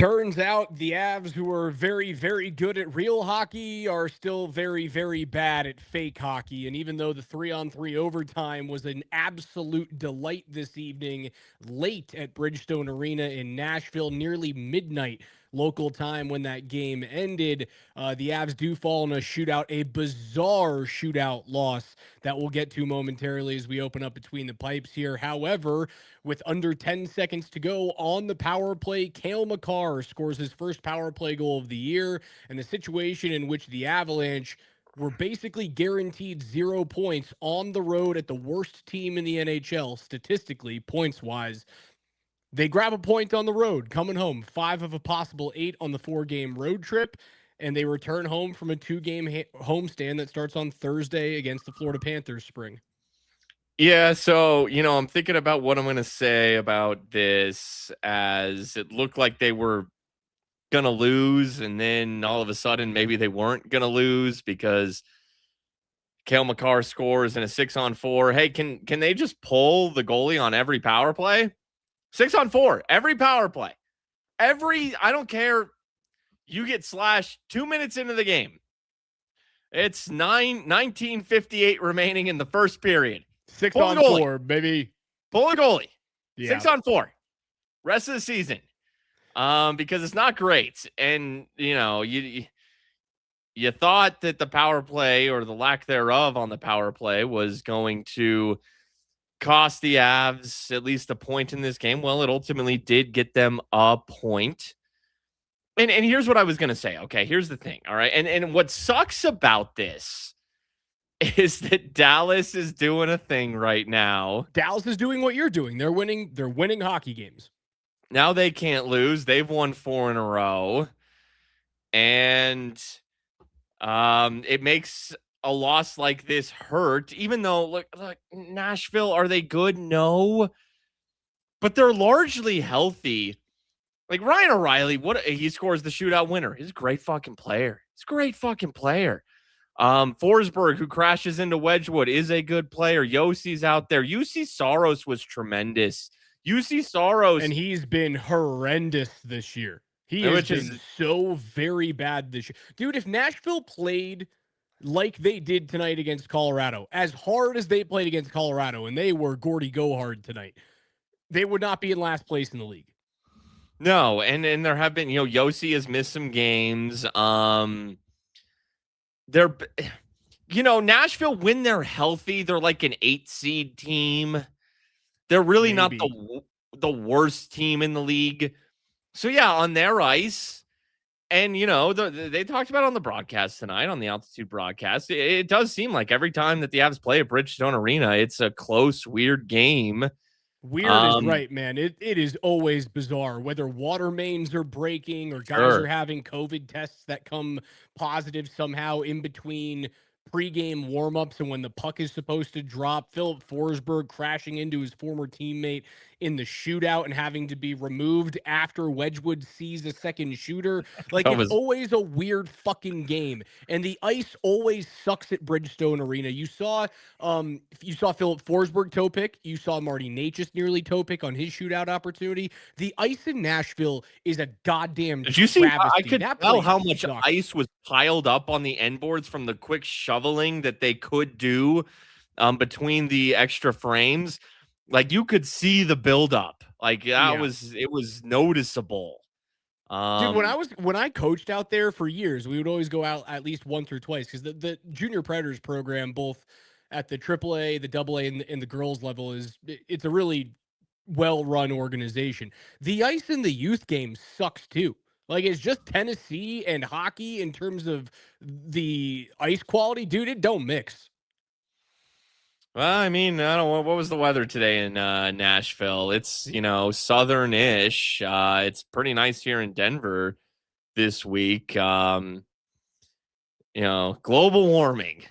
Turns out the Avs, who are very, very good at real hockey, are still very, very bad at fake hockey. And even though the 3-on-3 overtime was an absolute delight this evening, late at Bridgestone Arena in Nashville, nearly midnight local time when that game ended, the Avs do fall in a shootout, a bizarre shootout loss that we'll get to momentarily as we open up between the pipes here. However, with under 10 seconds to go on the power play, Cale Makar scores his first power play goal of the year, and the situation in which the Avalanche were basically guaranteed 0 points on the road at the worst team in the NHL, statistically, points-wise. They grab a point on the road, coming home, 5 of a possible 8 on the 4-game road trip, and they return home from a 2-game homestand that starts on Thursday against the Florida Panthers, Spring. Yeah, so, I'm thinking about what I'm going to say about this, as it looked like they were going to lose, and then all of a sudden maybe they weren't going to lose because Cale Makar scores in a 6-on-4. Hey, can they just pull the goalie on every power play? 6-on-4, every power play. I don't care. You get slashed 2 minutes into the game. It's 19:58 remaining in the first period. 6-on-4, baby. Pull a goalie. Yeah. 6-on-4. Rest of the season. Because it's not great. And, you thought that the power play, or the lack thereof on the power play, was going to cost the Avs at least a point in this game. Well, it ultimately did get them a point. And here's what I was going to say. Okay, here's the thing. All right. And what sucks about this is that Dallas is doing a thing right now. Dallas is doing what you're doing. They're winning hockey games. Now they can't lose. They've won 4 in a row. And it makes a loss like this hurt, even though, look, Nashville, are they good? No. But they're largely healthy. Like Ryan O'Reilly, he scores the shootout winner. He's a great fucking player. Forsberg, who crashes into Wedgwood, is a good player. Yossi's out there. UC Saros was tremendous. UC Saros. And he's been horrendous this year. He has been so very bad this year. Dude, if Nashville played like they did tonight against Colorado, as hard as they played against Colorado, and they were Gordy go hard tonight, they would not be in last place in the league. No, and there have been, Yossi has missed some games. Nashville, when they're healthy, they're like an 8-seed team. They're really not the worst team in the league. So yeah, on their ice, and they talked about it on the broadcast tonight, on the Altitude broadcast, it does seem like every time that the Avs play at Bridgestone Arena, it's a close, weird game. Weird is right, man. It is always bizarre, whether water mains are breaking or guys are having COVID tests that come positive somehow in between pregame warmups and when the puck is supposed to drop. Philip Forsberg crashing into his former teammate in the shootout and having to be removed after Wedgwood sees a second shooter. Like, it's always a weird fucking game. And the ice always sucks at Bridgestone Arena. You saw Philip Forsberg toe pick. You saw Marty Necas nearly toe pick on his shootout opportunity. The ice in Nashville is a goddamn Did you see? travesty. I could tell how much ice was piled up on the end boards from the quick shoveling that they could do between the extra frames. Like, you could see the buildup. Like, it was noticeable. Dude, when I coached out there for years, we would always go out at least once or twice, because the Junior Predators program, both at the AAA, the AA, and the girls level, it's a really well-run organization. The ice in the youth game sucks too. Like, it's just Tennessee and hockey in terms of the ice quality. Dude, it don't mix. Well, I mean, I don't know. What was the weather today in Nashville? It's, southern-ish. It's pretty nice here in Denver this week. Global warming.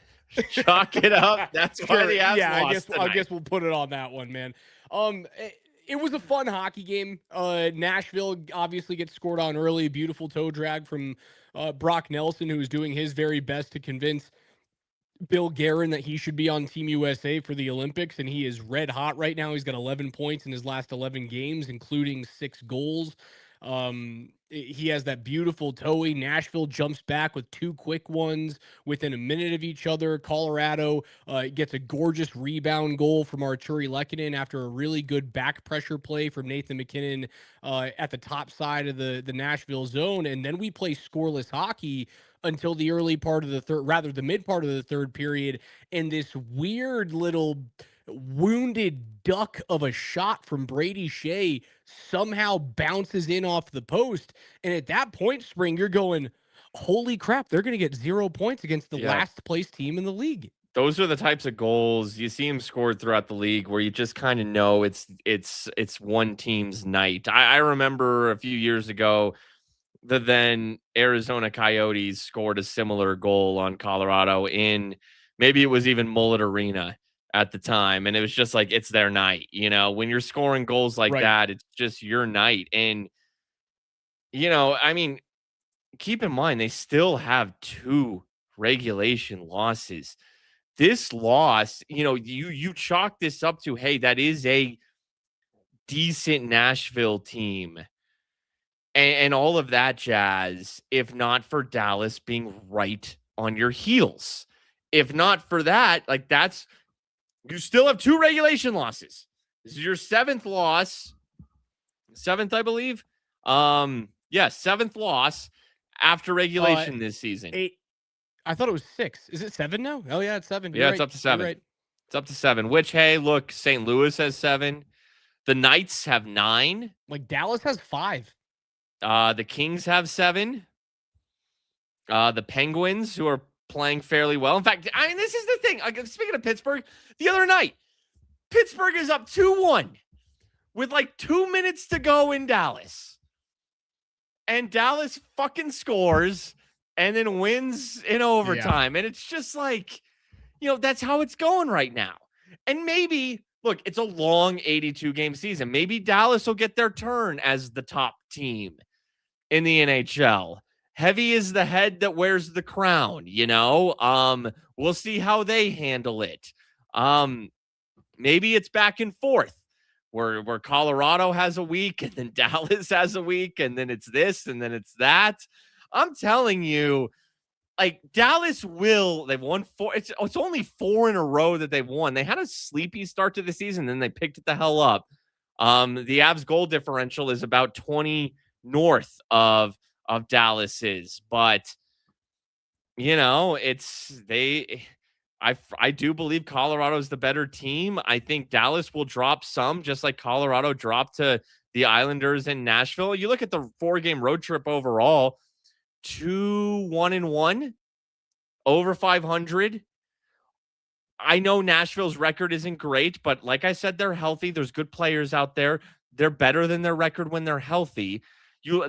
Chalk it up. That's why the Avs lost I guess we'll put it on that one, man. It was a fun hockey game. Nashville obviously gets scored on early. Beautiful toe drag from Brock Nelson, who is doing his very best to convince Bill Guerin that he should be on Team USA for the Olympics, and he is red hot right now. He's got 11 points in his last 11 games, including 6 goals. He has that beautiful toey. Nashville jumps back with 2 quick ones within a minute of each other. Colorado gets a gorgeous rebound goal from Arturi Lehkonen after a really good back pressure play from Nathan McKinnon at the top side of the Nashville zone. And then we play scoreless hockey until the early part of the third, rather the mid part of the third period. And this weird little wounded duck of a shot from Brady Shea somehow bounces in off the post. And at that point, Spring, you're going, holy crap, they're going to get 0 points against the last place team in the league. Those are the types of goals you see him scored throughout the league where you just kind of know it's one team's night. I remember a few years ago, the then Arizona Coyotes scored a similar goal on Colorado in, maybe it was even Mullet Arena at the time. And it was just like, it's their night. You know, when you're scoring goals like that, it's just your night. And, you know, I mean, keep in mind, they still have 2 regulation losses. This loss, you know, you chalk this up to, hey, that is a decent Nashville team and all of that jazz, if not for Dallas being right on your heels. If not for that, like that's, you still have 2 regulation losses. This is your 7th loss. 7th, I believe. Yeah, 7th loss after regulation this season. 8. I thought it was 6. Is it 7 now? Oh yeah, it's 7. Yeah, it's up to 7. Right. It's up to 7. Which, hey, look, St. Louis has 7. The Knights have 9. Like Dallas has 5. The Kings have 7. The Penguins, who are playing fairly well. In fact, I mean, this is the thing. Speaking of Pittsburgh, the other night, Pittsburgh is up 2-1 with like 2 minutes to go in Dallas. And Dallas fucking scores and then wins in overtime. Yeah. And it's just like, you know, that's how it's going right now. And maybe, look, it's a long 82-game season. Maybe Dallas will get their turn as the top team in the NHL. Heavy is the head that wears the crown, you know? We'll see how they handle it. Maybe it's back and forth where Colorado has a week and then Dallas has a week and then it's this and then it's that. I'm telling you, like Dallas they've won 4. It's only 4 in a row that they've won. They had a sleepy start to the season, then they picked it the hell up. The Avs goal differential is about 20 north of Dallas's, but you know, I do believe Colorado's the better team. I think Dallas will drop some, just like Colorado dropped to the Islanders in Nashville. You look at the 4-game road trip overall, 2-1-1, over 500. I know Nashville's record isn't great, but like I said, they're healthy. There's good players out there. They're better than their record when they're healthy.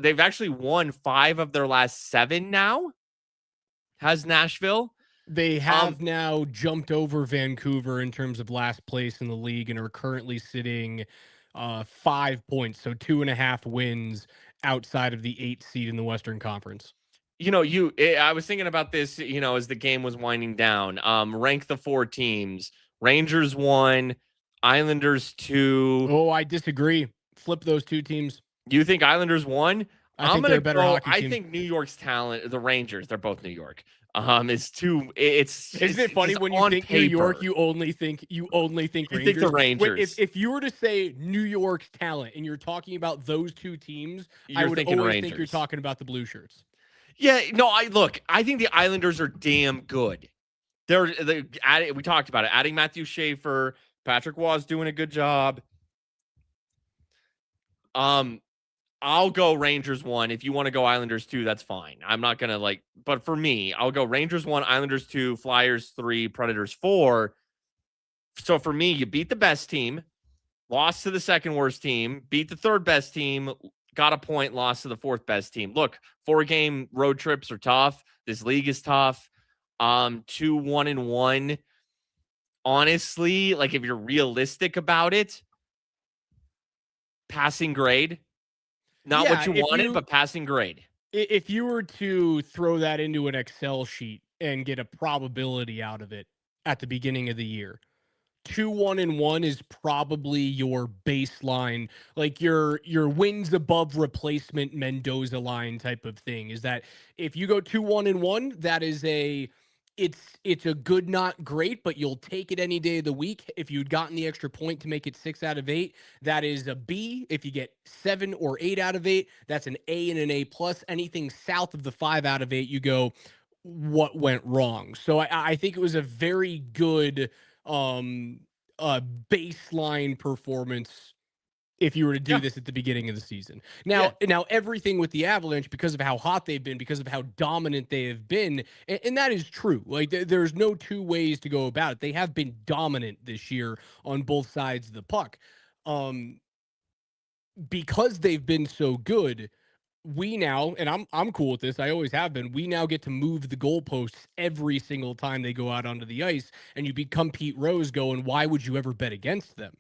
They've actually won 5 of their last 7 now. Has Nashville? They have now jumped over Vancouver in terms of last place in the league and are currently sitting 5 points, so 2.5 wins outside of the 8th seed in the Western Conference. You know, I was thinking about this, you know, as the game was winding down. Rank the 4 teams. Rangers 1, Islanders 2. Oh, I disagree. Flip those 2 teams. You think Islanders 1? I think they're a better hockey team. I think New York's talent, the Rangers, they're both New York. Isn't it funny when you think paper. New York, you only think Rangers? You think the Rangers. If you were to say New York's talent and you're talking about those 2 teams, I would always think you're talking about the Blue Shirts. Yeah, no, I think the Islanders are damn good. We talked about it. Adding Matthew Schaefer, Patrick Waugh's doing a good job. I'll go Rangers 1. If you want to go Islanders 2, that's fine. I'm not going to but for me, I'll go Rangers 1, Islanders 2, Flyers 3, Predators 4. So for me, you beat the best team, lost to the second worst team, beat the third best team, got a point, lost to the 4th best team. Look, 4-game road trips are tough. This league is tough. 2-1-1. Honestly, if you're realistic about it, passing grade. Not what you wanted, but passing grade. If you were to throw that into an Excel sheet and get a probability out of it at the beginning of the year, 2-1-1 is probably your baseline, like your wins above replacement Mendoza line type of thing. Is that if you go 2-1-1, that is it's a good, not great, but you'll take it any day of the week. If you'd gotten the extra point to make it 6 out of 8, that is a B. If you get 7 or 8 out of 8, that's an A and an A plus. Anything south of the 5 out of 8, you go, what went wrong? So I think it was a very good um baseline performance if you were to do Yeah. this at the beginning of the season. Yeah. Now everything with the Avalanche, because of how hot they've been, because of how dominant they have been, and that is true. Like there's no two ways to go about it. They have been dominant this year on both sides of the puck. Um because they've been so good, we now, and I'm cool with this, I always have been, we now get to move the goalposts every single time they go out onto the ice, and you become Pete Rose going, why would you ever bet against them?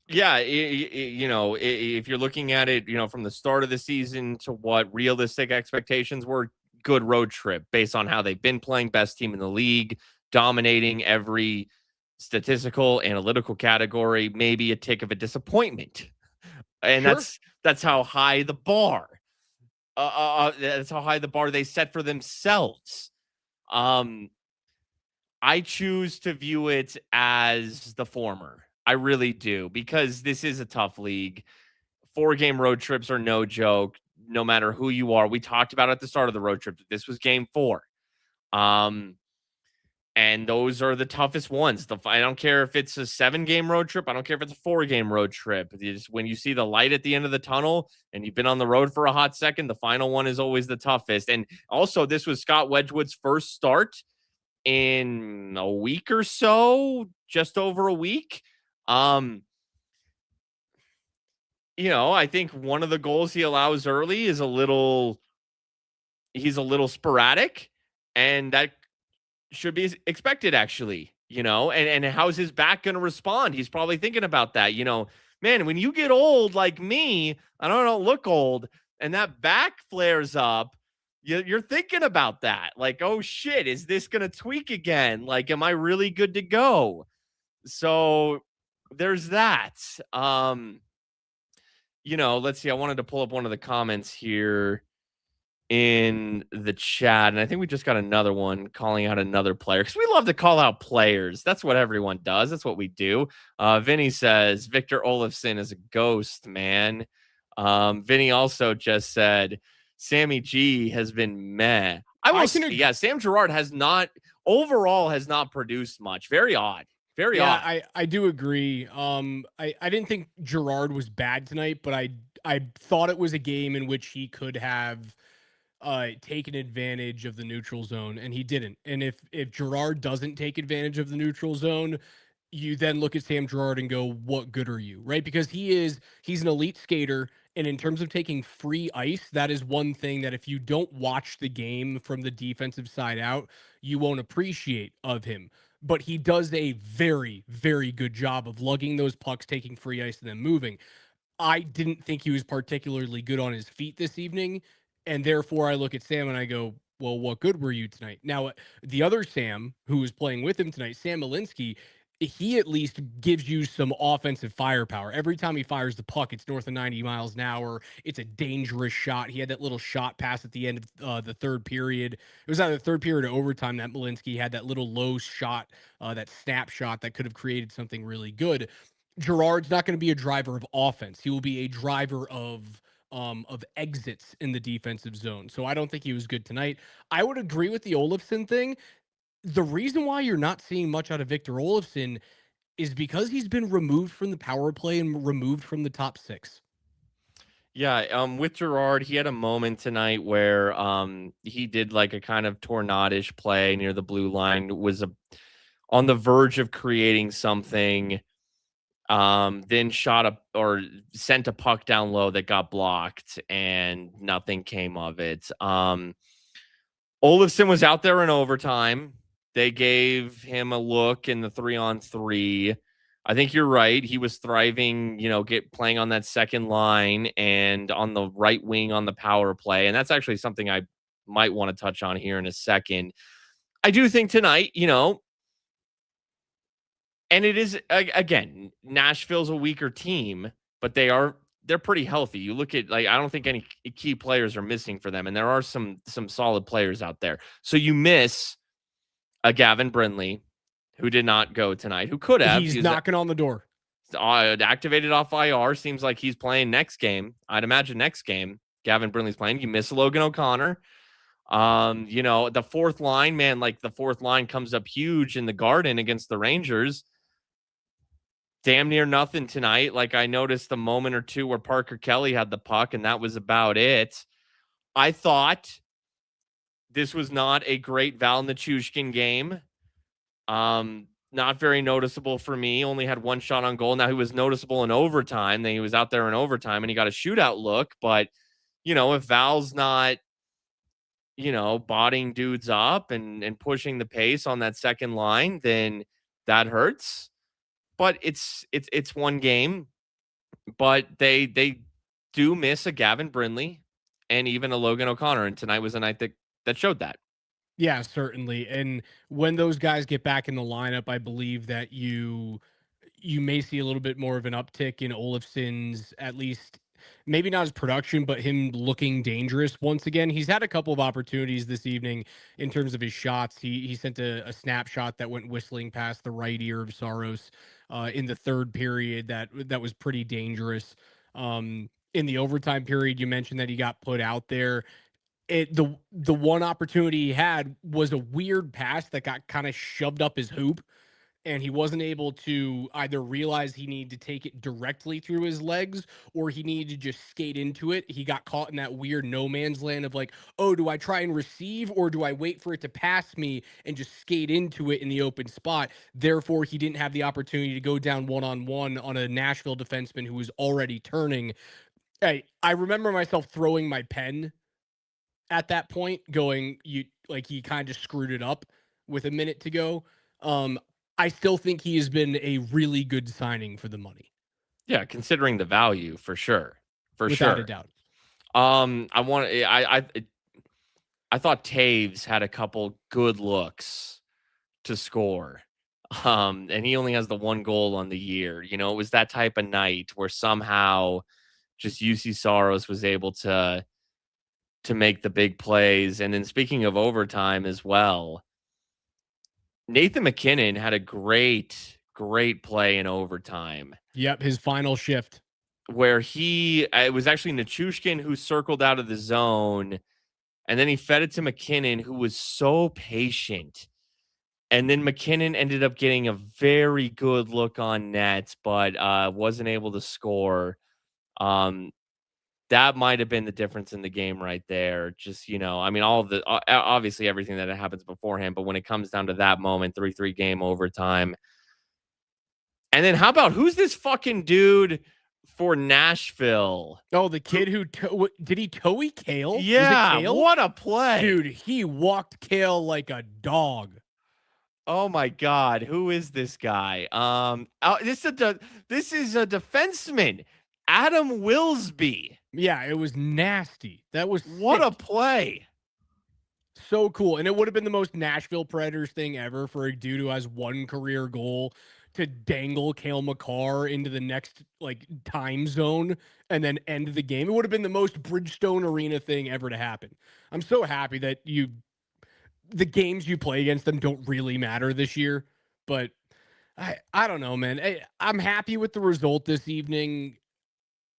Yeah, if you're looking at it, from the start of the season to what realistic expectations were, good road trip based on how they've been playing, best team in the league, dominating every statistical, analytical category, maybe a tick of a disappointment. And Sure. that's how high the bar. That's how high the bar they set for themselves. Um, I choose to view it as the former. I really do, because this is a tough league. 4-game road trips are no joke, no matter who you are. We talked about at the start of the road trip that this was game 4. Um, and those are the toughest ones. I don't care if it's a 7-game road trip. I don't care if it's a 4-game road trip. When you see the light at the end of the tunnel and you've been on the road for a hot second, the final one is always the toughest. And also, this was Scott Wedgwood's first start in a week or so, just over a week. I think one of the goals he allows early is he's a little sporadic, and that should be expected, actually, and how's his back going to respond? He's probably thinking about that, man, when you get old like me, I don't look old, and that back flares up, you're thinking about that. Like, oh shit, is this going to tweak again? Like, am I really good to go? So there's that. Let's see. I wanted to pull up one of the comments here in the chat, and I think we just got another one calling out another player, because we love to call out players. That's what everyone does. That's what we do. Vinny says Victor Olofsson is a ghost, man. Vinny also just said Sammy G has been meh. I will say, yeah, Sam Girard has not produced much. Very odd. Very odd. I do agree. I didn't think Girard was bad tonight, but I thought it was a game in which he could have taken advantage of the neutral zone, and he didn't. And if Girard doesn't take advantage of the neutral zone, you then look at Sam Girard and go, what good are you? Right? Because he's an elite skater. And in terms of taking free ice, that is one thing that if you don't watch the game from the defensive side out, you won't appreciate of him. But he does a very, very good job of lugging those pucks, taking free ice, and then moving. I didn't think he was particularly good on his feet this evening. And therefore, I look at Sam and I go, well, what good were you tonight? Now, the other Sam who was playing with him tonight, Sam Malinsky, he at least gives you some offensive firepower. Every time he fires the puck, it's north of 90 miles an hour. It's a dangerous shot. He had that little shot pass at the end of the third period. It was either the third period or overtime that Malinsky had that little low shot, that snapshot that could have created something really good. Girard's not going to be a driver of offense. He will be a driver of exits in the defensive zone. So I don't think he was good tonight. I would agree with the Olofsson thing. The reason why you're not seeing much out of Victor Olofsson is because he's been removed from the power play and removed from the top 6. Yeah, with Girard, he had a moment tonight where he did like a kind of tornadish play near the blue line, was on the verge of creating something, then shot up or sent a puck down low that got blocked, and nothing came of it. Olofsson was out there in overtime. They gave him a look in the 3-on-3. I think you're right. He was thriving, playing on that second line and on the right wing on the power play. And that's actually something I might want to touch on here in a second. I do think tonight, And it is again, Nashville's a weaker team, but they're pretty healthy. You look at I don't think any key players are missing for them, and there are some solid players out there. So you miss a Gavin Brindley, who did not go tonight, who could have. He's knocking on the door. Activated off IR. Seems like he's playing next game. I'd imagine next game Gavin Brindley's playing. You miss Logan O'Connor. The fourth line, man, the fourth line comes up huge in the Garden against the Rangers. Damn near nothing tonight. I noticed a moment or two where Parker Kelly had the puck, and that was about it. I thought this was not a great Val Nichushkin game. Not very noticeable for me. Only had one shot on goal. Now, he was noticeable in overtime. Then he was out there in overtime, and he got a shootout look. But, if Val's not, botting dudes up and pushing the pace on that second line, then that hurts. But it's one game. But they do miss a Gavin Brindley and even a Logan O'Connor. And tonight was a night that showed that. Yeah, certainly. And when those guys get back in the lineup, I believe that you may see a little bit more of an uptick in Olofsson's, at least maybe not his production, but him looking dangerous once again. He's had a couple of opportunities this evening in terms of his shots. He sent a snapshot that went whistling past the right ear of Saros in the third period that was pretty dangerous. In the overtime period, you mentioned that he got put out there. The one opportunity he had was a weird pass that got kind of shoved up his hoop, and he wasn't able to either realize he needed to take it directly through his legs or he needed to just skate into it. He got caught in that weird no man's land of oh, do I try and receive or do I wait for it to pass me and just skate into it in the open spot? Therefore, he didn't have the opportunity to go down one-on-one on a Nashville defenseman who was already turning. I remember myself throwing my pen at that point, going, he kind of screwed it up with a minute to go. I still think he has been a really good signing for the money. Yeah, considering the value, for sure. Without a doubt. I thought Taves had a couple good looks to score. And he only has the one goal on the year. It was that type of night where somehow just UC Saros was able to make the big plays. And then speaking of overtime as well, Nathan McKinnon had a great play in overtime. Yep, his final shift. Where it was actually Nichushkin who circled out of the zone, and then he fed it to McKinnon, who was so patient. And then McKinnon ended up getting a very good look on net, but wasn't able to score. That might have been the difference in the game right there. Just, all of the obviously everything that happens beforehand, but when it comes down to that moment, 3-3 game overtime. And then how about who's this fucking dude for Nashville? Oh, the kid who did he tow Kale? Yeah, Kale? What a play. Dude, he walked Kale like a dog. Oh my God, who is this guy? This is a defenseman, Adam Wilsby. Yeah, it was nasty. That was what a play. So cool. And it would have been the most Nashville Predators thing ever for a dude who has one career goal to dangle Cale Makar into the next time zone and then end the game. It would have been the most Bridgestone Arena thing ever to happen. I'm so happy that the games you play against them don't really matter this year, but I don't know, man. I'm happy with the result this evening.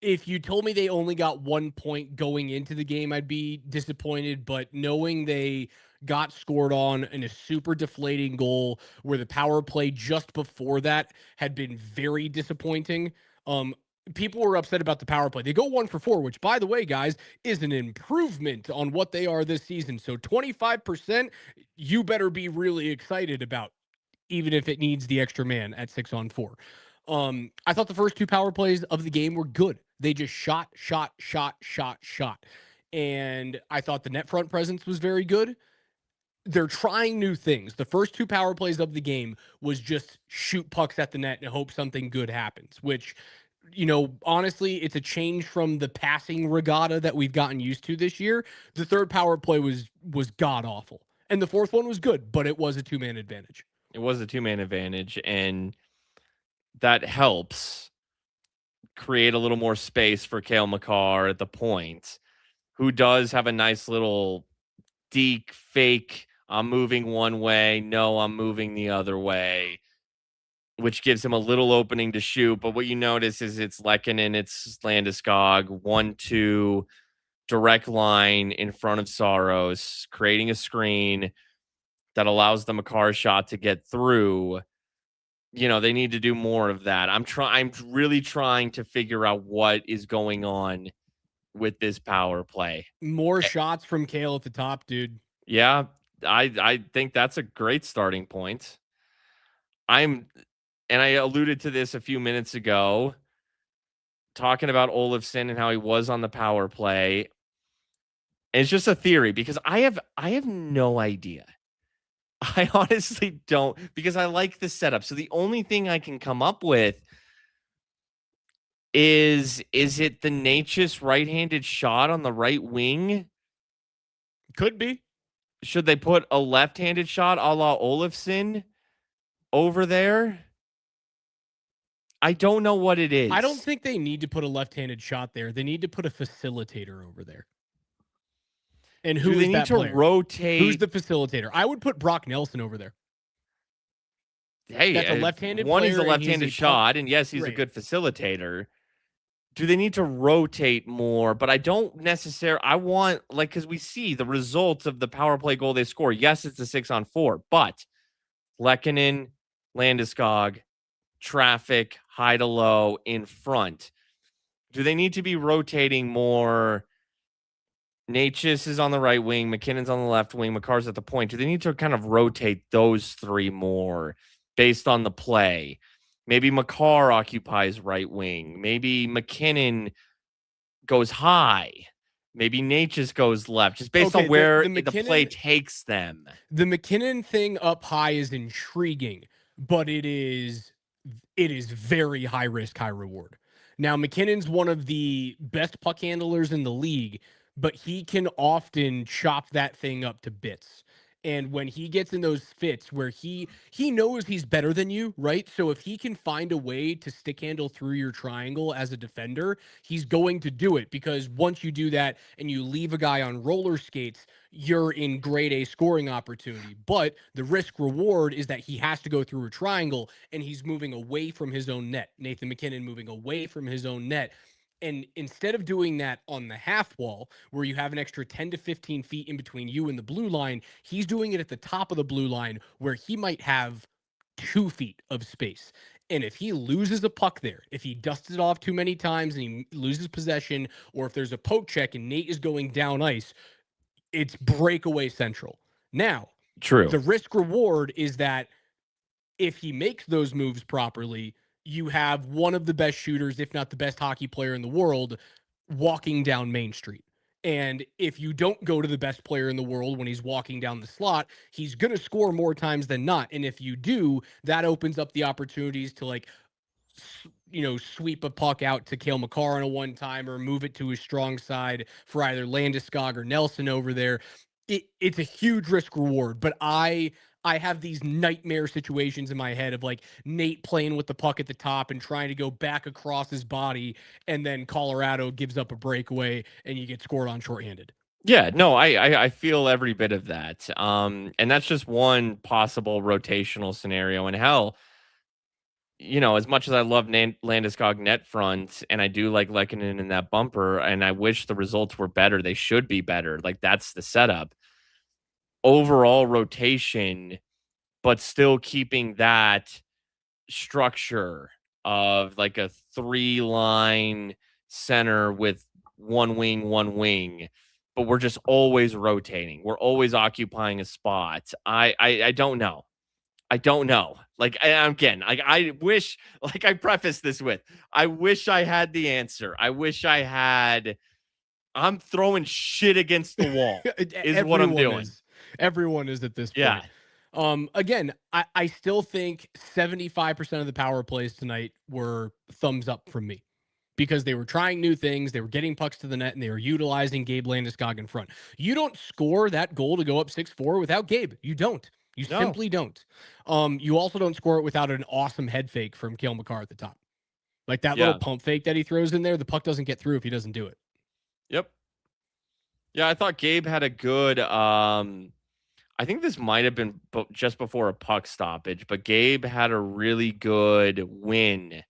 If you told me they only got 1 point going into the game, I'd be disappointed. But knowing they got scored on in a super deflating goal where the power play just before that had been very disappointing. People were upset about the power play. They go 1 for 4, which, by the way, guys, is an improvement on what they are this season. So 25%, you better be really excited about, even if it needs the extra man at 6-on-4. I thought the first 2 power plays of the game were good. They just shot. And I thought the net front presence was very good. They're trying new things. The first 2 power plays of the game was just shoot pucks at the net and hope something good happens, which, honestly, it's a change from the passing regatta that we've gotten used to this year. The third power play was god awful. And the fourth one was good, but it was a 2-man advantage. It was a 2-man advantage. And that helps create a little more space for Kale Makar at the point, who does have a nice little deke fake. I'm moving one way. No, I'm moving the other way, which gives him a little opening to shoot. But what you notice is it's Lehkonen, it's Landeskog, 1-2, direct line in front of Saros, creating a screen that allows the Makar shot to get through. They need to do more of that. I'm really trying to figure out what is going on with this power play. More shots from Kale at the top, dude. Yeah, I think that's a great starting point. And I alluded to this a few minutes ago, talking about Olofsson and how he was on the power play. And it's just a theory because I have no idea. I honestly don't, because I like the setup. So the only thing I can come up with is it the Natchez right-handed shot on the right wing? Could be. Should they put a left-handed shot a la Olofsson over there? I don't know what it is. I don't think they need to put a left-handed shot there. They need to put a facilitator over there. And who is that player? Rotate? Who's the facilitator? I would put Brock Nelson over there. Hey, that's a left-handed one. Player, He's a left-handed shot, and yes, he's a good facilitator. Do they need to rotate more? But I don't necessarily. I want, because we see the results of the power play goal they score. Yes, it's a 6-on-4, but Lehkonen, Landeskog, traffic, high to low in front. Do they need to be rotating more? Natchez is on the right wing, McKinnon's on the left wing, Makar's at the point. Do they need to kind of rotate those three more based on the play? Maybe Makar occupies right wing. Maybe McKinnon goes high. Maybe Natchez goes left, just based on where the play takes them. The McKinnon thing up high is intriguing, but it is very high risk, high reward. Now, McKinnon's one of the best puck handlers in the league, but he can often chop that thing up to bits. And when he gets in those fits where he knows he's better than you, right? So if he can find a way to stick handle through your triangle as a defender, he's going to do it, because once you do that and you leave a guy on roller skates, you're in grade A scoring opportunity. But the risk reward is that he has to go through a triangle and he's moving away from his own net. Nathan McKinnon moving away from his own net. And instead of doing that on the half wall, where you have an extra 10 to 15 feet in between you and the blue line, he's doing it at the top of the blue line, where he might have 2 feet of space. And if he loses a puck there, if he dusts it off too many times and he loses possession, or if there's a poke check and Nate is going down ice, it's breakaway central. Now, true. The risk reward is that if he makes those moves properly, you have one of the best shooters, if not the best hockey player in the world, walking down Main Street. And if you don't go to the best player in the world when he's walking down the slot, he's going to score more times than not. And if you do, that opens up the opportunities to, sweep a puck out to Kale Makar on a one-time, or move it to his strong side for either Landeskog or Nelson over there. It's a huge risk reward, but I have these nightmare situations in my head of Nate playing with the puck at the top and trying to go back across his body, and then Colorado gives up a breakaway and you get scored on shorthanded. Yeah, no, I feel every bit of that. And that's just one possible rotational scenario. And hell, as much as I love Landeskog net front, and I do like Lehkonen in that bumper, and I wish the results were better, they should be better. That's the setup. Overall rotation, but still keeping that structure of a 3-line center with one wing, but we're just always rotating. We're always occupying a spot. I don't know. I don't know. I wish, I preface this with, I wish I had the answer. I wish I had. I'm throwing shit against the wall is what I'm doing. Everyone is at this point. Yeah. Again, I still think 75% of the power plays tonight were thumbs up from me, because they were trying new things. They were getting pucks to the net, and they were utilizing Gabe Landeskog in front. You don't score that goal to go up 6-4 without Gabe. You don't. You No. simply don't. You also don't score it without an awesome head fake from Cale Makar at the top. Like that little Yeah. pump fake that he throws in there, the puck doesn't get through if he doesn't do it. Yep. Yeah, I thought Gabe had a good I think this might have been just before a puck stoppage, but Gabe had a really good win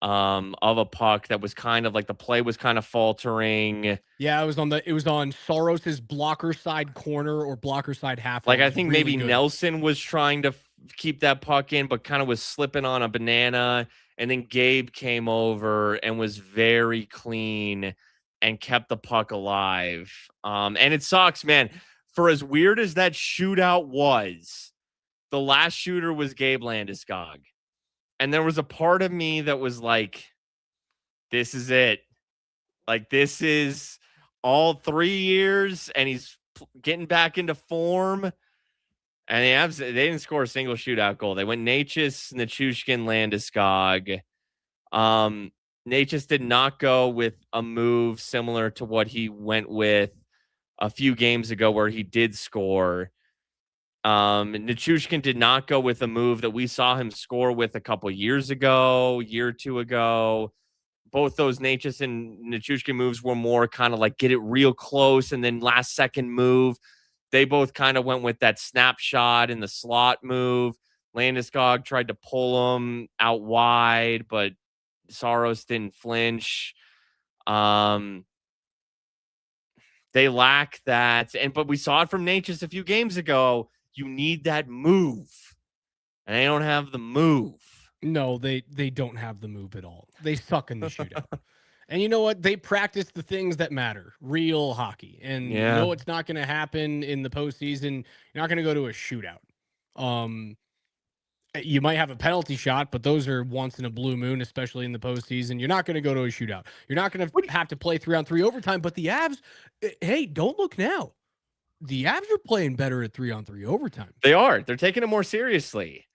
of a puck that was kind of like the play was kind of faltering. Yeah, it was on Soros's blocker side corner or blocker side half wall. Like It I was think really maybe good. Nelson was trying to keep that puck in, but kind of was slipping on a banana. And then Gabe came over and was very clean and kept the puck alive. And it sucks, man. For as weird as that shootout was, the last shooter was Gabe Landeskog. And there was a part of me that was like, this is it. Like, this is all 3 years, and he's getting back into form. And they didn't score a single shootout goal. They went Natchez, Nichushkin, Landeskog. Natchez did not go with a move similar to what he went with a few games ago where he did score. Nichushkin did not go with a move that we saw him score with a couple years ago, year or two ago. Both those Natchez and Nichushkin moves were more kind of like get it real close and then last second move. They both kind of went with that snapshot in the slot move. Landeskog tried to pull him out wide, but Saros didn't flinch. They lack that. But we saw it from Natchez a few games ago. You need that move. And they don't have the move. No, they don't have the move at all. They suck in the shootout. And you know what? They practice the things that matter, real hockey. And Yeah. no, it's not going to happen in the postseason. You're not going to go to a shootout. You might have a penalty shot, but those are once in a blue moon, especially in the postseason. You're not going to go to a shootout. You're not going to have to play 3-on-3 overtime. But the Avs, hey, don't look now. The Avs are playing better at 3-on-3 overtime. They are. They're taking it more seriously.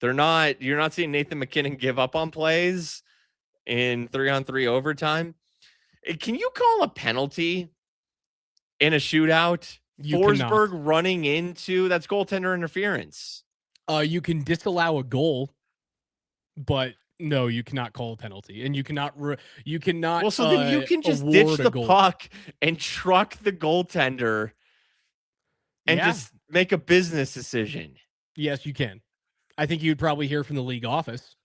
You're not seeing Nathan MacKinnon give up on plays in 3-on-3 overtime. Can you call a penalty in a shootout? Forsberg running into that's goaltender interference. You can disallow a goal, but no, you cannot call a penalty, and you cannot. Well, so then you can just ditch the puck and truck the goaltender, and just make a business decision. Yes, you can. I think you'd probably hear from the league office.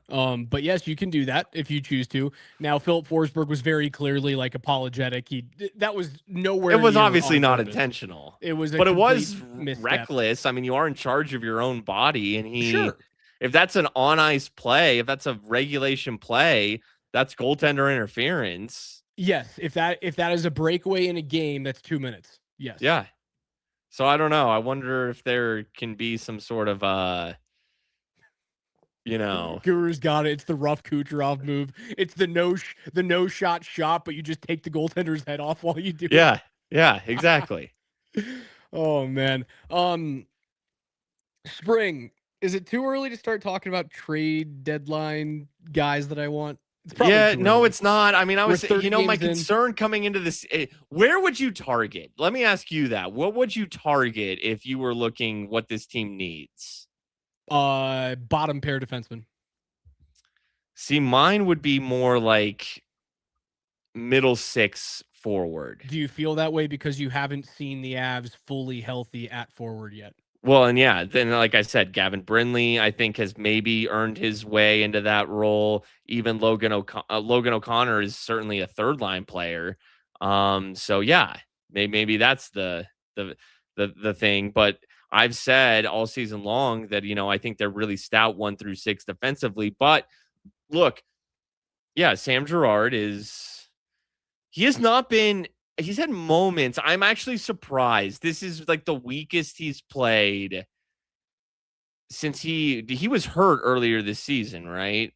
But yes, you can do that if you choose to. Now, Philip Forsberg was very clearly like apologetic. That was nowhere. It was obviously not intentional. It was, but it was misstep. Reckless. I mean, you are in charge of your own body, and if that's an on ice play, if that's a regulation play, that's goaltender interference. Yes, if that is a breakaway in a game, that's 2 minutes. Yes. Yeah. So I don't know. I wonder if there can be some sort of Guru's got it. It's the rough Kucherov move. It's the no shot, but you just take the goaltender's head off while you do it. Yeah, exactly. Oh man. Spring, is it too early to start talking about trade deadline guys that I want? No, it's not. I mean, I was, my concern coming into this, where would you target? Let me ask you that. What would you target if you were looking what this team needs? Bottom pair defenseman. See, mine would be more like middle six forward. Do you feel that way because you haven't seen the Avs fully healthy at forward yet? Well, and yeah, then like I said, Gavin Brindley, I think, has maybe earned his way into that role. Even Logan O'Connor is certainly a third line player. So yeah, maybe that's the thing. But I've said all season long that I think they're really stout 1 through 6 defensively. But look, yeah, Sam Girard he's had moments. I'm actually surprised. This is like the weakest he's played since he was hurt earlier this season, right?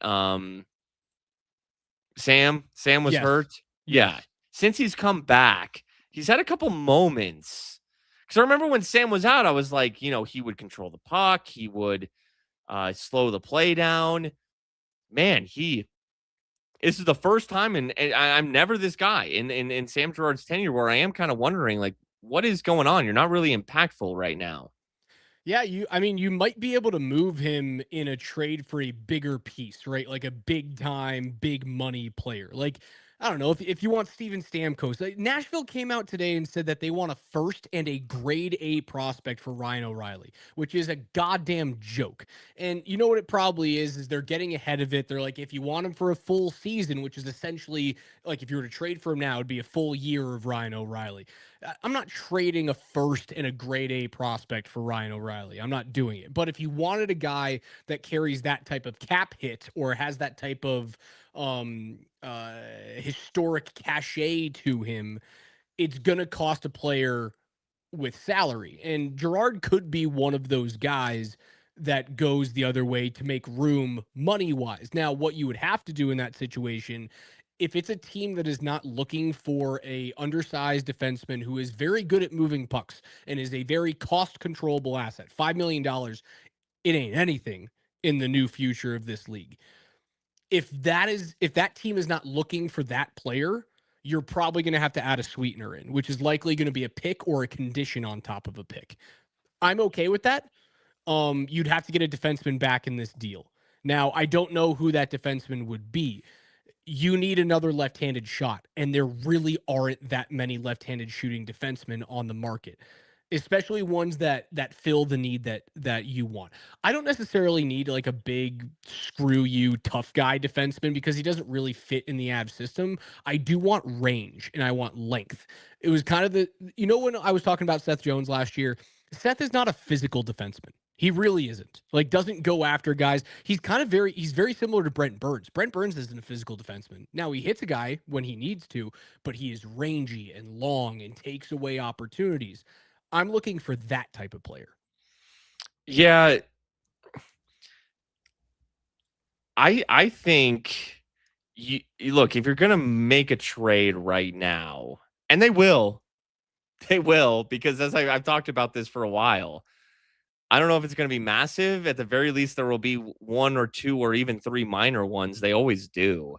Sam was hurt. Yes. Yeah. Since he's come back, he's had a couple moments. Because I remember when Sam was out, I was like, he would control the puck. He would slow the play down. Man, this is the first time, and I'm never this guy in Sam Girard's tenure where I am kind of wondering, like, what is going on? You're not really impactful right now. Yeah, I mean, you might be able to move him in a trade for a bigger piece, right? Like a big time, big money player. Like, I don't know if you want Steven Stamkos. Like, Nashville came out today and said that they want a first and a grade A prospect for Ryan O'Reilly, which is a goddamn joke. And you know what it probably is they're getting ahead of it. They're like, if you want him for a full season, which is essentially like if you were to trade for him now, it'd be a full year of Ryan O'Reilly. I'm not trading a first and a grade A prospect for Ryan O'Reilly. I'm not doing it. But if you wanted a guy that carries that type of cap hit or has that type of historic cachet to him, it's going to cost a player with salary. And Gerard could be one of those guys that goes the other way to make room money wise. Now, what you would have to do in that situation, if it's a team that is not looking for a undersized defenseman who is very good at moving pucks and is a very cost controllable asset, $5 million, it ain't anything in the new future of this league. If that team is not looking for that player, you're probably going to have to add a sweetener in, which is likely going to be a pick or a condition on top of a pick. I'm okay with that. You'd have to get a defenseman back in this deal. Now, I don't know who that defenseman would be. You need another left-handed shot, and there really aren't that many left-handed shooting defensemen on the market, especially ones that fill the need that you want. I don't necessarily need like a big screw you tough guy defenseman because he doesn't really fit in the Avs system. I do want range and I want length. It was kind of when I was talking about Seth Jones last year, Seth is not a physical defenseman. He really isn't. Like, doesn't go after guys. He's very similar to Brent Burns. Brent Burns isn't a physical defenseman. Now, he hits a guy when he needs to, but he is rangy and long and takes away opportunities. I'm looking for that type of player. Yeah. I think you look, if you're going to make a trade right now, and they will, because as I've talked about this for a while, I don't know if it's going to be massive. At the very least, there will be one or two or even three minor ones. They always do.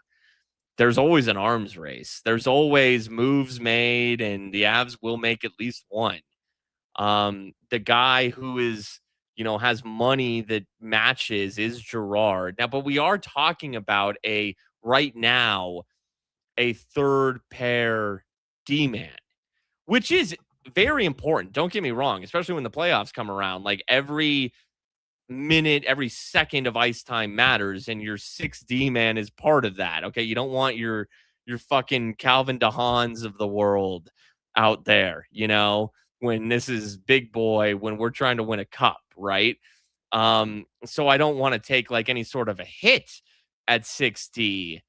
There's always an arms race. There's always moves made, and the Avs will make at least one. The guy who is, has money that matches is Gerard. Now, but we are talking about right now, a third pair D-man, which is very important. Don't get me wrong, especially when the playoffs come around. Like every minute, every second of ice time matters, and your 6D man is part of that. Okay, you don't want your fucking Calvin DeHaans of the world out there, when this is big boy, when we're trying to win a cup, right? So I don't want to take like any sort of a hit at 6D.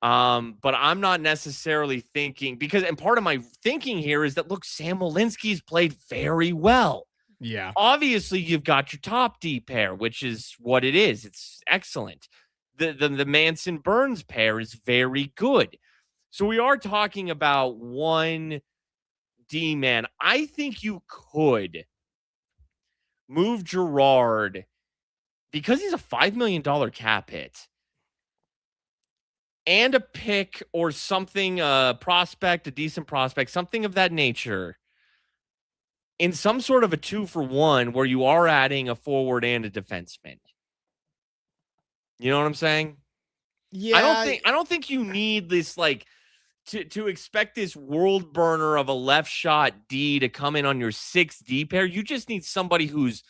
But I'm not necessarily thinking and part of my thinking here is that look, Sam Malinsky's played very well. Yeah. Obviously, you've got your top D pair, which is what it is. It's excellent. The Manson Burns pair is very good. So we are talking about one D man. I think you could move Gerard because he's a $5 million cap hit and a pick or something, a prospect, a decent prospect, something of that nature, in some sort of a 2-for-1 where you are adding a forward and a defenseman. You know what I'm saying? Yeah. I don't think you need this like to expect this world burner of a left shot D to come in on your 6D pair. You just need somebody who's,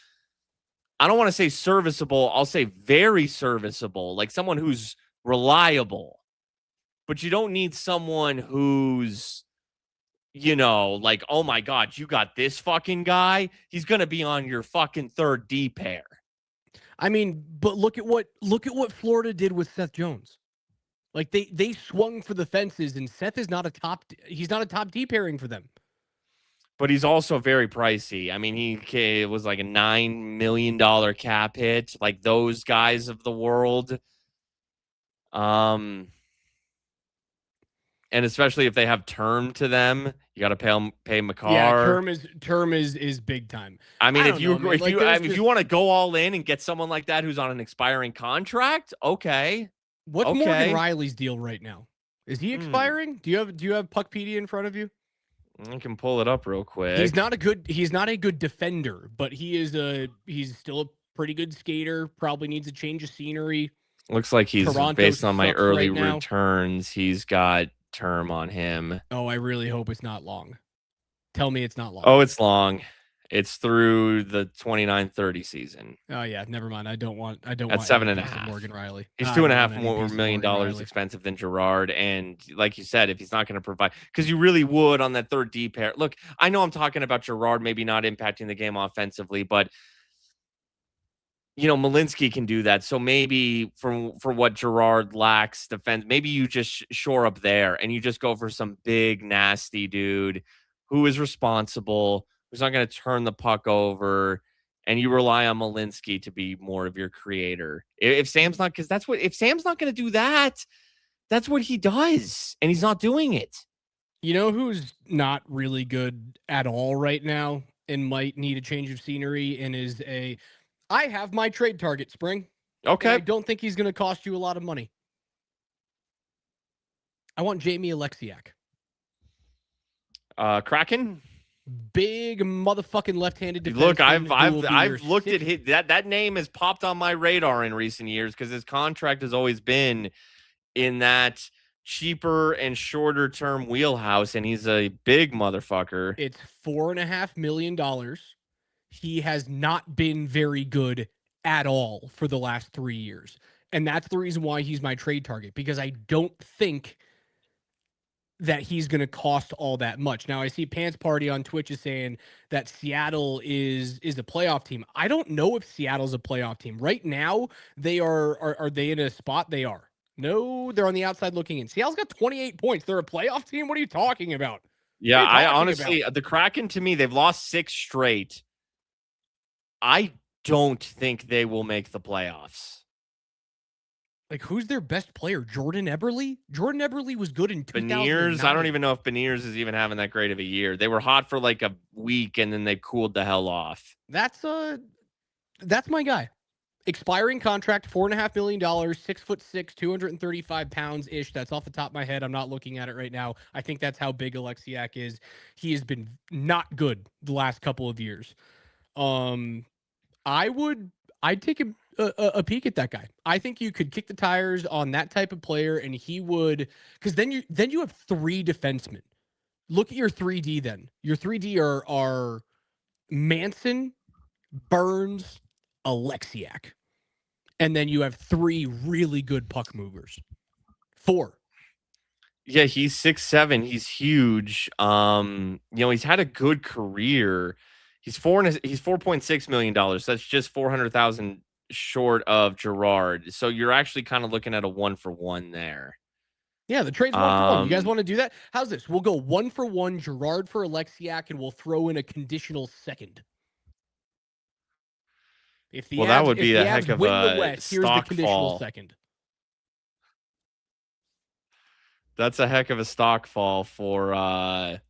I don't want to say serviceable, I'll say very serviceable, like someone who's reliable. But you don't need someone who's, like, oh my God, you got this fucking guy. He's going to be on your fucking third D pair. I mean, but look at what Florida did with Seth Jones. Like they swung for the fences, and Seth is not he's not a top D pairing for them. But he's also very pricey. I mean, it was like a $9 million cap hit, like those guys of the world. And especially if they have term to them, you got to pay Makar. Yeah, term is big time. I mean, if you want to go all in and get someone like that who's on an expiring contract, okay. What's Morgan Riley's deal right now? Is he expiring? Do you have Puckpedia in front of you? I can pull it up real quick. He's not a good defender, but he's still a pretty good skater. Probably needs a change of scenery. Looks like he's Toronto based on my sucks early right now. returns. He's got term on him. Oh, I really hope it's not long. Tell me it's not long. Oh, it's long. It's through the 29-30 season. Oh yeah, never mind. I don't want. At any 7.5. piece of Morgan Riley. He's I $2.5 don't want any more piece of million Morgan dollars Riley. expensive than Girard. And like you said, if he's not going to provide, because you really would on that third D pair. Look, I know I'm talking about Girard maybe not impacting the game offensively, but Malinsky can do that. So maybe for what Girard lacks defense, maybe you just shore up there and you just go for some big, nasty dude who is responsible, who's not going to turn the puck over, and you rely on Malinsky to be more of your creator. If Sam's not, because if Sam's not going to do that, that's what he does, and he's not doing it. You know who's not really good at all right now and might need a change of scenery and I have my trade target, Spring. Okay. And I don't think he's going to cost you a lot of money. I want Jamie Alexiak. Kraken? Big motherfucking left-handed defenseman. Look, I've looked at his, that name has popped on my radar in recent years because his contract has always been in that cheaper and shorter term wheelhouse, and he's a big motherfucker. It's $4.5 million. He has not been very good at all for the last 3 years. And that's the reason why he's my trade target, because I don't think that he's going to cost all that much. Now, I see Pants Party on Twitch is saying that Seattle is a playoff team. I don't know if Seattle's a playoff team. Right now, they are they in a spot? They are. No, they're on the outside looking in. Seattle's got 28 points. They're a playoff team? What are you talking about? Yeah, I honestly, the Kraken, to me, they've lost 6 straight. I don't think they will make the playoffs. Like, who's their best player? Jordan Eberle? Jordan Eberle was good in 2009. Beniers, I don't even know if Beniers is even having that great of a year. They were hot for like a week, and then they cooled the hell off. That's my guy. Expiring contract, $4.5 million, 6'6", 235 pounds ish. That's off the top of my head. I'm not looking at it right now. I think that's how big Alexiak is. He has been not good the last couple of years. I'd take a peek at that guy. I think you could kick the tires on that type of player, and he would, because then you have 3 defensemen. Look at your 3D then. Your 3D are Manson, Burns, Alexiak. And then you have 3 really good puck movers. 4. Yeah, he's 6'7". He's huge. He's had a good career. He's $4.6 million. That's just 400,000 short of Girard. So you're actually kind of looking at a 1-for-1 there. Yeah, the trade's 1-for-1. You guys want to do that? How's this? We'll go 1-for-1, Girard for Alexiak, and we'll throw in a conditional second. If the that would be a heck of a West, here's the conditional second. That's a heck of a stock fall for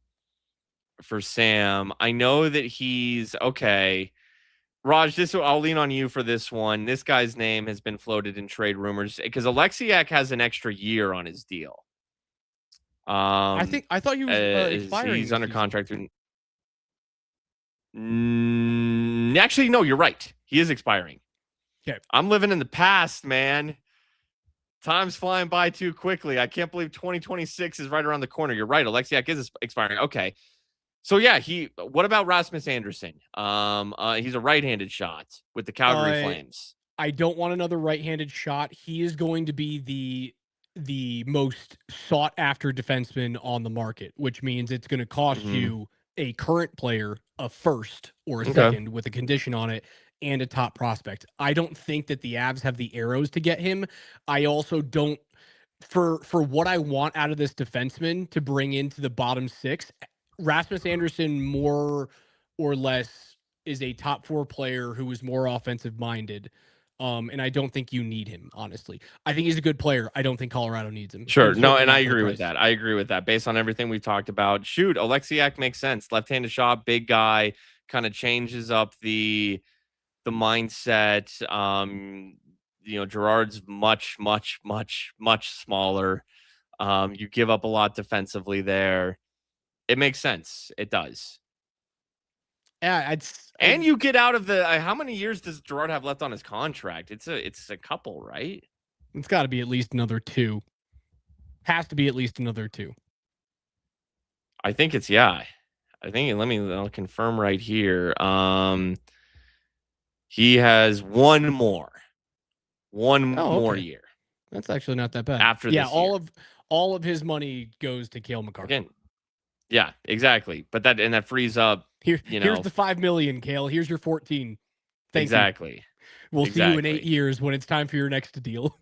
Sam. I know that he's okay. Raj, I'll lean on you for this one. This guy's name has been floated in trade rumors because Alexiak has an extra year on his deal. I thought he was expiring. He's under contract. Actually, no, you're right. He is expiring. Okay. I'm living in the past, man. Time's flying by too quickly. I can't believe 2026 is right around the corner. You're right. Alexiak is expiring. Okay. So yeah, what about Rasmus Anderson? He's a right-handed shot with the Calgary Flames. I don't want another right-handed shot. He is going to be the most sought after defenseman on the market, which means it's going to cost you a current player, a first or a second with a condition on it, and a top prospect. I don't think that the Avs have the arrows to get him. I also don't, for what I want out of this defenseman to bring into the bottom 6, Rasmus Anderson more or less is a top 4 player who is more offensive minded. And I don't think you need him, honestly. I think he's a good player. I don't think Colorado needs him. Sure. No, and I agree with that. I agree with that. Based on everything we've talked about. Shoot, Alexiak makes sense. Left-handed shot, big guy, kind of changes up the mindset. Girard's much, much, much, much smaller. You give up a lot defensively there. It makes sense. It does. Yeah, And you get out of the how many years does Gerard have left on his contract? It's a couple, right? it's got to be at least another 2. Has to be at least another 2. I think it's yeah. I think I'll confirm right here. He has one more. One Oh, more okay. year That's actually not that bad. after Yeah, this year. all of his money goes to Cale Makar. Again. Yeah, exactly. But that frees up, Here's the 5 million, Cale. Here's your 14. Thank you. exactly. We'll see you in 8 Exactly. years when it's time for your next deal.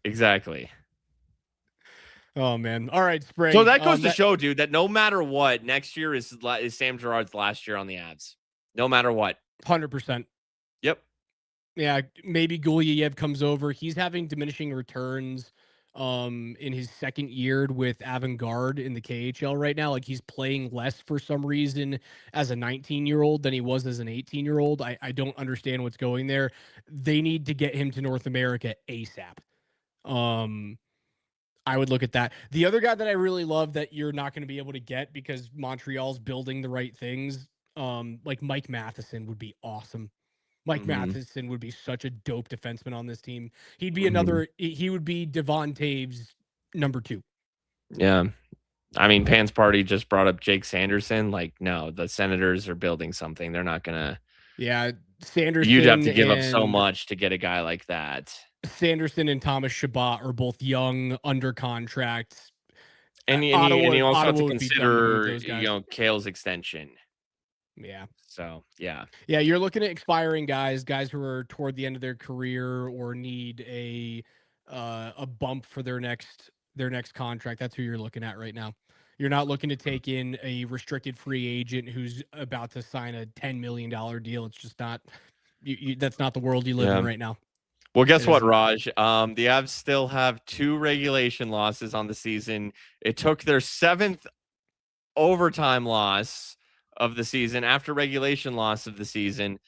Exactly. Oh man. All right, Spring. So that goes to show, dude, that no matter what, next year is Sam Girard's last year on the Avs. No matter what. 100%. Yep. Yeah, maybe Gulyayev comes over. He's having diminishing returns in his second year with Avangard in the KHL right now. Like he's playing less for some reason as a 19-year-old than he was as an 18-year-old. I don't understand what's going there. They need to get him to North America ASAP. I would look at that. The other guy that I really love that you're not going to be able to get because Montreal's building the right things, like Mike Matheson would be awesome. Mike Matheson would be such a dope defenseman on this team. He'd be he would be Devon Taves number 2. Yeah. I mean, Pants Party just brought up Jake Sanderson. Like, no, the Senators are building something. They're not going to. Yeah. Sanderson. You'd have to give up so much to get a guy like that. Sanderson and Thomas Chabot are both young, under contract. And you also have to consider, Cale's extension. Yeah. So, yeah. Yeah, you're looking at expiring guys who are toward the end of their career or need a bump for their next contract. That's who you're looking at right now. You're not looking to take in a restricted free agent who's about to sign a $10 million deal. It's just not that's not the world you live in right now. Well, guess what, Raj? The Avs still have 2 regulation losses on the season. It took their 7th overtime loss of the season after regulation loss of the season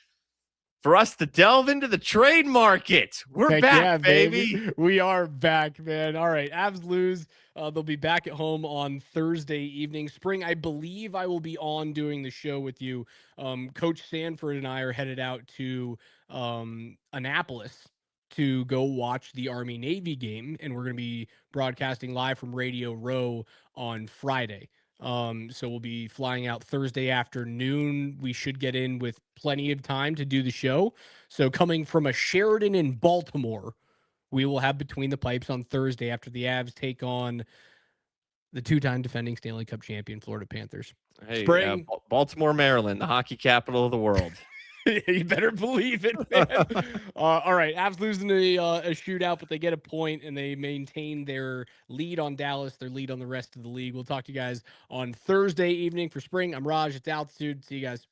for us to delve into the trade market. We're back, baby. We are back, man. All right, Avs lose. They'll be back at home on Thursday evening. Spring, I believe I will be on doing the show with you. Coach Sanford and I are headed out to Annapolis to go watch the Army-Navy game, and we're going to be broadcasting live from Radio Row on Friday. So we'll be flying out Thursday afternoon. We should get in with plenty of time to do the show. So coming from a Sheridan in Baltimore, we will have Between the Pipes on Thursday after the Avs take on the 2-time defending Stanley Cup champion Florida Panthers. Hey, Spring, Baltimore, Maryland, the hockey capital of the world. You better believe it, man. All right, Avs losing a shootout, but they get a point and they maintain their lead on Dallas, their lead on the rest of the league. We'll talk to you guys on Thursday evening. For Spring, I'm Raj. It's Altitude. See you guys.